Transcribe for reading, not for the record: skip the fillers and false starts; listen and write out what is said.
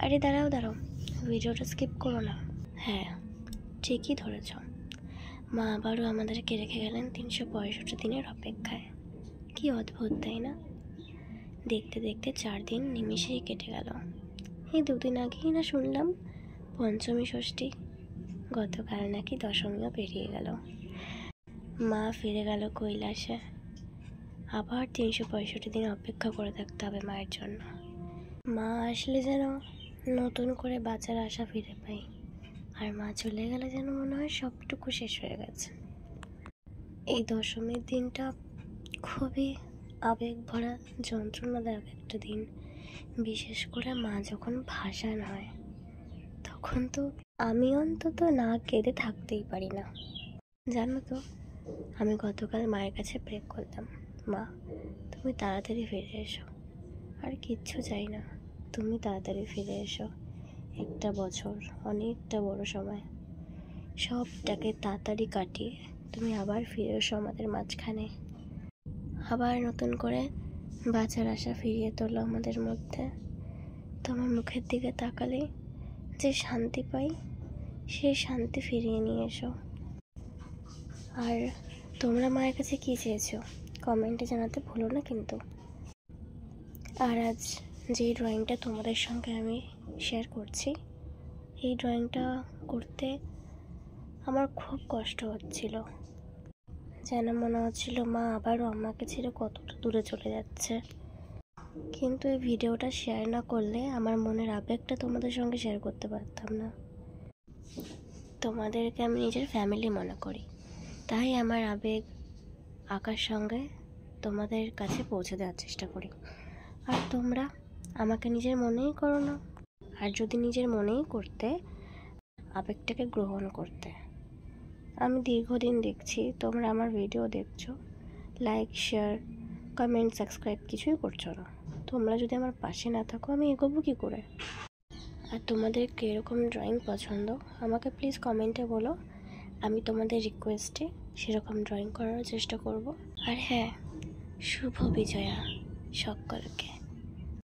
আরে দাঁড়াও দাঁড়াও, ভিডিওটা স্কিপ করো না। হ্যাঁ, ঠিকই ধরেছ, মা আবারও আমাদেরকে রেখে গেলেন 365 দিনের অপেক্ষায়। কি অদ্ভুত, তাই না? দেখতে দেখতে 4 দিন নিমিষেই কেটে গেল। এই 2 দিন আগেই না শুনলাম পঞ্চমী ষষ্ঠী, গতকাল নাকি দশমীও পেরিয়ে গেল। মা ফিরে গেল কৈলাসে। আবার 365 দিন অপেক্ষা করে থাকতে হবে মায়ের জন্য। মা আসলে যেন নতুন করে বাঁচার আশা ফিরে পাই, আর মা চলে গেলে যেন মনে হয় সবটুকু শেষ হয়ে গেছে। এই দশমীর দিনটা খুবই আবেগ ভরা, যন্ত্রণাদায়ক একটা দিন। বিশেষ করে মা যখন ভাসান হয়, তখন তো আমি অন্তত না কেঁদে থাকতেই পারি না। জানো তো, আমি গতকাল মায়ের কাছে প্রে করলাম, মা তুমি তাড়াতাড়ি ফিরে এসো, আর কিচ্ছু চাই না, তুমি তাড়াতাড়ি ফিরে এসো। একটা বছর অনেকটা বড় সময়, সবটাকে তাড়াতাড়ি কাটিয়ে তুমি আবার ফিরে এসো আমাদের মাঝখানে। আবার নতুন করে বাঁচার আশা ফিরিয়ে তোলো আমাদের মধ্যে। তোমার মুখের দিকে তাকালে যে শান্তি পাই, সেই শান্তি ফিরিয়ে নিয়ে এসো। আর তোমরা মায়ের কাছে কী চেয়েছো কমেন্টে জানাতে ভুলো না কিন্তু। আর আজ যে ড্রয়িংটা তোমাদের সঙ্গে আমি শেয়ার করছি, এই ড্রয়িংটা করতে আমার খুব কষ্ট হচ্ছিল। যেন মনে হচ্ছিল মা আবারও আমাকে ছেড়ে কতটা দূরে চলে যাচ্ছে। কিন্তু এই ভিডিওটা শেয়ার না করলে আমার মনের আবেগটা তোমাদের সঙ্গে শেয়ার করতে পারতাম না। তোমাদেরকে আমি নিজের ফ্যামিলি মনে করি, তাই আমার আবেগ আঁকার সঙ্গে তোমাদের কাছে পৌঁছে দেওয়ার চেষ্টা করি। আর তোমরা আমাকে নিজের মনেই করো না, আর যদি নিজের মনেই করতে, আবেগটাকে গ্রহণ করতে। আমি দীর্ঘদিন দেখছি তোমরা আমার ভিডিও দেখছো, লাইক শেয়ার কমেন্ট সাবস্ক্রাইব কিছুই করছো না। তোমরা যদি আমার পাশে না থাকো আমি এগোবো কী করে? আর তোমাদের কীরকম ড্রয়িং পছন্দ আমাকে প্লিজ কমেন্টে বলো, আমি তোমাদের রিকোয়েস্টে সেরকম ড্রয়িং করার চেষ্টা করব। আর হ্যাঁ, শুভ বিজয়া সকলকে।